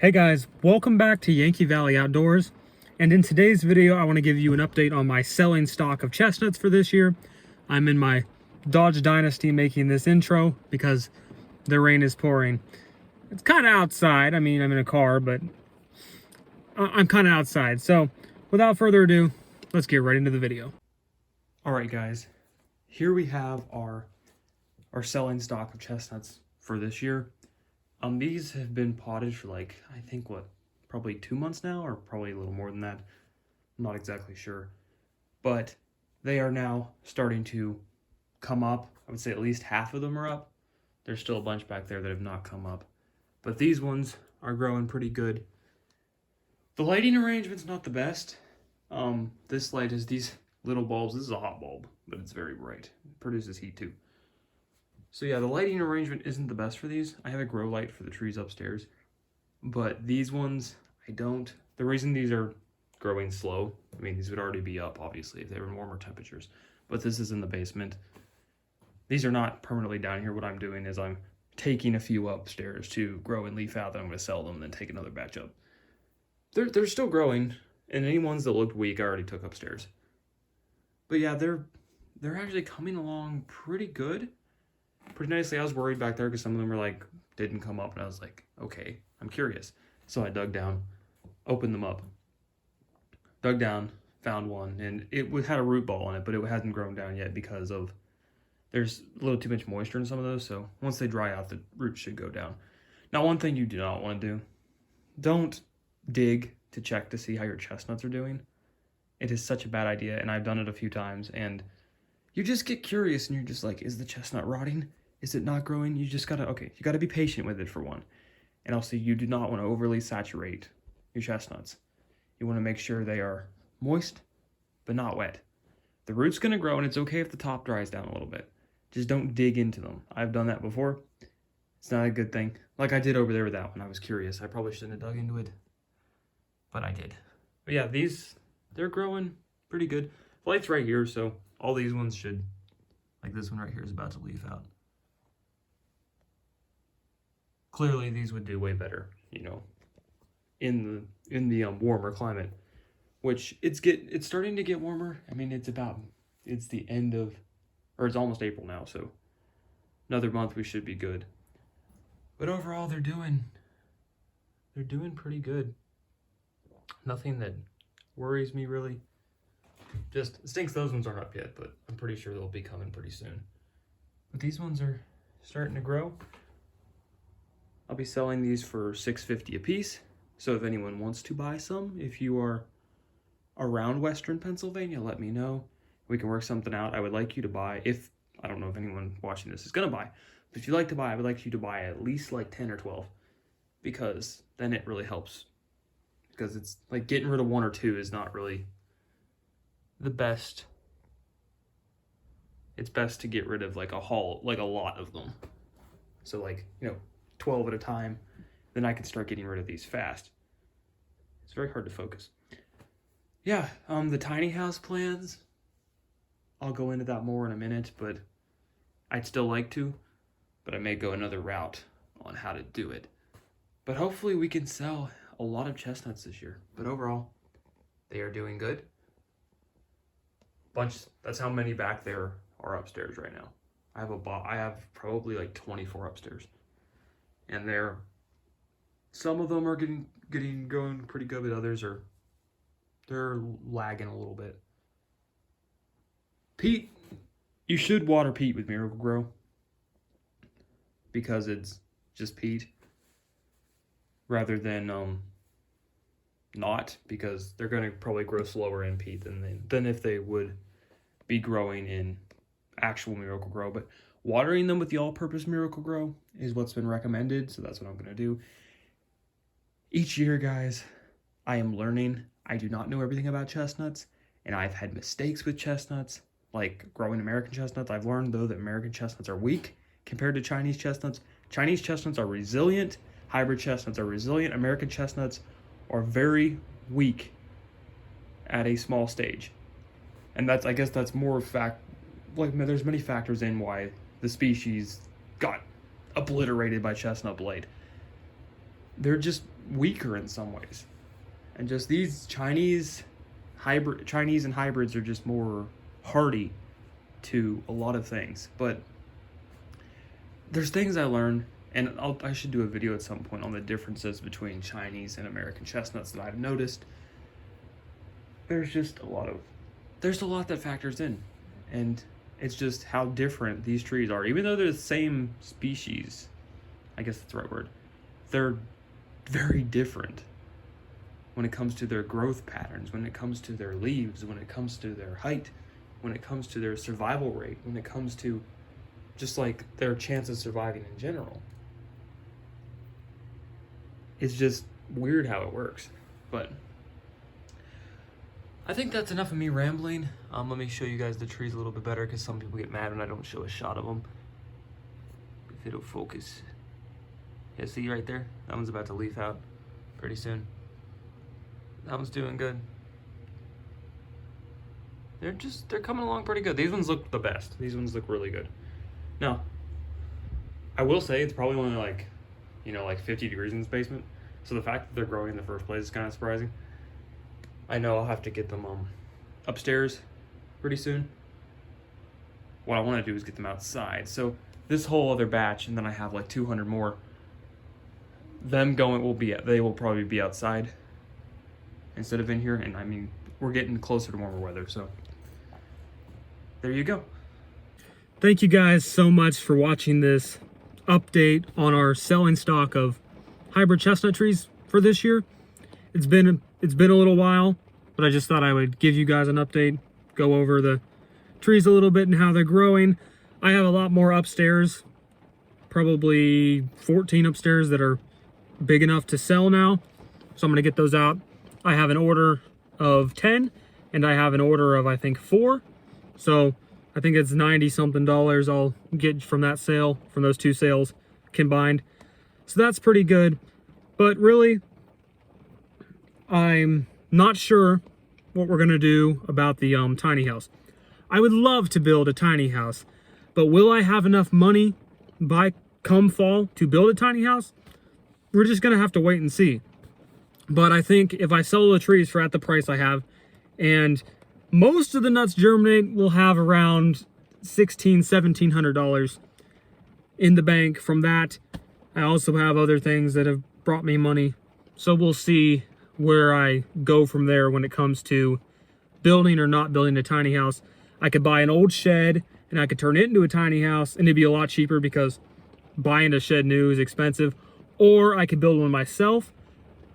Hey guys, welcome back to Yankee Valley Outdoors, and in today's video I want to give you an update on my selling stock of chestnuts for this year. I'm in my Dodge Dynasty making this intro because the rain is pouring. It's kind of outside. I mean, I'm in a car, but I'm kind of outside. So without further ado, let's get right into the video. Alright guys, here we have our selling stock of chestnuts for this year. These have been potted for like, I think probably 2 months now, or probably a little more than that. I'm not exactly sure. But they are now starting to come up. I would say at least half of them are up. There's still a bunch back there that have not come up. But these ones are growing pretty good. The lighting arrangement's not the best. This light is these little bulbs. This is a hot bulb, but it's very bright. It produces heat too. So yeah, the lighting arrangement isn't the best for these. I have a grow light for the trees upstairs, but these ones, I don't. The reason these are growing slow, I mean, these would already be up, obviously, if they were in warmer temperatures, but this is in the basement. These are not permanently down here. What I'm doing is I'm taking a few upstairs to grow and leaf out, then I'm going to sell them and then take another batch up. They're still growing, and any ones that looked weak, I already took upstairs. But yeah, they're actually coming along pretty good. Pretty nicely. I was worried back there because some of them were like, didn't come up, and I was like, okay, I'm curious. So I dug down, opened them up, dug down, found one, and it had a root ball on it, but it hasn't grown down yet because there's a little too much moisture in some of those, so once they dry out, the roots should go down. Now, one thing you do not want to do, don't dig to check to see how your chestnuts are doing. It is such a bad idea, and I've done it a few times, and you just get curious, and you're just like, is the chestnut rotting? Is it not growing? You just gotta, you gotta be patient with it for one. And also, you do not want to overly saturate your chestnuts. You want to make sure they are moist, but not wet. The root's gonna grow, and it's okay if the top dries down a little bit. Just don't dig into them. I've done that before. It's not a good thing. Like I did over there with that one. I was curious. I probably shouldn't have dug into it, but I did. But yeah, they're growing pretty good. The light's right here, so all these ones should, like this one right here is about to leaf out. Clearly these would do way better, in the warmer climate, which it's starting to get warmer. I mean, it's the end of, or it's almost April now, so another month we should be good. But overall they're doing pretty good. Nothing that worries me really. Just stinks those ones aren't up yet, but I'm pretty sure they'll be coming pretty soon. But these ones are starting to grow. I'll be selling these for $6.50 a piece. So if anyone wants to buy some, if you are around Western Pennsylvania, let me know. We can work something out. I would like you to buy, I don't know if anyone watching this is gonna buy, but if you like to buy, I would like you to buy at least like 10 or 12, because then it really helps. Because it's like getting rid of 1 or 2 is not really the best. It's best to get rid of like a lot of them. So 12 at a time, then I can start getting rid of these fast. It's very hard to focus. Yeah, the tiny house plans, I'll go into that more in a minute, but I'd still like to, but I may go another route on how to do it. But hopefully we can sell a lot of chestnuts this year. But overall, they are doing good. That's how many back there are upstairs right now. I have probably like 24 upstairs. And some of them are going pretty good, but others they're lagging a little bit. Peat, you should water peat with Miracle-Gro because it's just peat rather than not, because they're going to probably grow slower in peat than if they would be growing in actual Miracle-Gro. But watering them with the all-purpose Miracle-Gro is what's been recommended, so that's what I'm going to do. Each year, guys, I am learning. I do not know everything about chestnuts, and I've had mistakes with chestnuts, like growing American chestnuts. I've learned, though, that American chestnuts are weak compared to Chinese chestnuts. Chinese chestnuts are resilient. Hybrid chestnuts are resilient. American chestnuts are very weak at a small stage. And I guess that's more there's many factors in why the species got obliterated by chestnut blade. they're just weaker in some ways. And just these Chinese and hybrids are just more hardy to a lot of things. But there's things I learned, and I should do a video at some point on the differences between Chinese and American chestnuts that I've noticed. There's a lot that factors in, and it's just how different these trees are. Even though they're the same species, I guess that's the right word, they're very different when it comes to their growth patterns, when it comes to their leaves, when it comes to their height, when it comes to their survival rate, when it comes to just like their chance of surviving in general. It's just weird how it works. But I think that's enough of me rambling. Let me show you guys the trees a little bit better, because some people get mad when I don't show a shot of them. If it'll focus. Yeah, see right there? That one's about to leaf out pretty soon. That one's doing good. They're coming along pretty good. These ones look the best. These ones look really good. Now, I will say it's probably only like 50 degrees in this basement. So the fact that they're growing in the first place is kind of surprising. I know I'll have to get them upstairs pretty soon. What I want to do is get them outside. So this whole other batch, and then I have like 200 more. They will probably be outside instead of in here. And I mean, we're getting closer to warmer weather, so there you go. Thank you guys so much for watching this update on our selling stock of hybrid chestnut trees for this year. It's been a little while, but I just thought I would give you guys an update, go over the trees a little bit and how they're growing. I have a lot more upstairs, probably 14 upstairs that are big enough to sell now. So I'm gonna get those out. I have an order of 10 and I have an order of, I think, 4. So I think it's $90 something I'll get from that sale, from those 2 sales combined. So that's pretty good. But really, I'm not sure what we're gonna do about the tiny house. I would love to build a tiny house, but will I have enough money by come fall to build a tiny house? We're just gonna have to wait and see. But I think if I sell the trees for at the price I have, and most of the nuts germinate, we'll have around $1,700 in the bank from that. I also have other things that have brought me money. So we'll see where I go from there when it comes to building or not building a tiny house. I could buy an old shed and I could turn it into a tiny house, and it'd be a lot cheaper because buying a shed new is expensive. Or I could build one myself.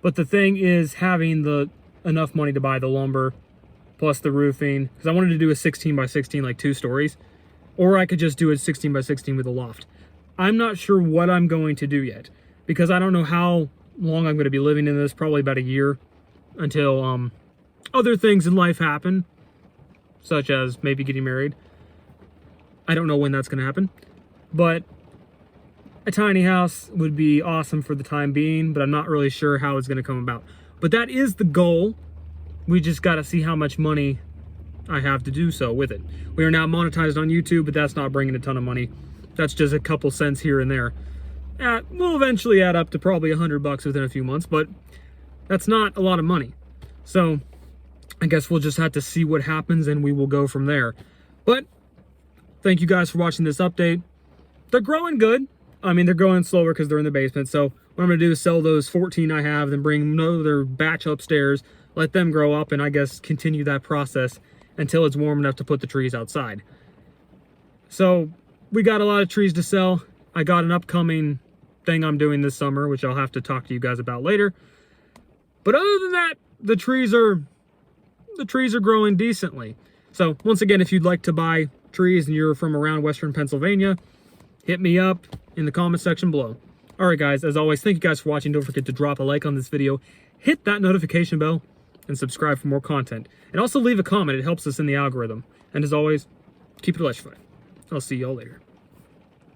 But the thing is having enough money to buy the lumber plus the roofing, because I wanted to do a 16 by 16, like 2 stories. Or I could just do a 16 by 16 with a loft. I'm not sure what I'm going to do yet, because I don't know how long I'm going to be living in this, probably about a year, until other things in life happen, such as maybe getting married. I don't know when that's going to happen, but a tiny house would be awesome for the time being, but I'm not really sure how it's going to come about. But that is the goal. We just got to see how much money I have to do so with it. We are now monetized on YouTube, but that's not bringing a ton of money. That's just a couple cents here and there. We'll eventually add up to probably $100 within a few months, but that's not a lot of money. So I guess we'll just have to see what happens and we will go from there. But thank you guys for watching this update. They're growing good. I mean, they're growing slower because they're in the basement. So what I'm going to do is sell those 14 I have, then bring another batch upstairs, let them grow up, and I guess continue that process until it's warm enough to put the trees outside. So we got a lot of trees to sell. I got an upcoming thing I'm doing this summer, which I'll have to talk to you guys about later. But other than that, the trees are growing decently. So once again, if you'd like to buy trees and you're from around Western Pennsylvania, hit me up in the comment section below. All right, guys, as always, thank you guys for watching. Don't forget to drop a like on this video, hit that notification bell, and subscribe for more content. And also leave a comment. It helps us in the algorithm. And as always, keep it electrified. I'll see y'all later.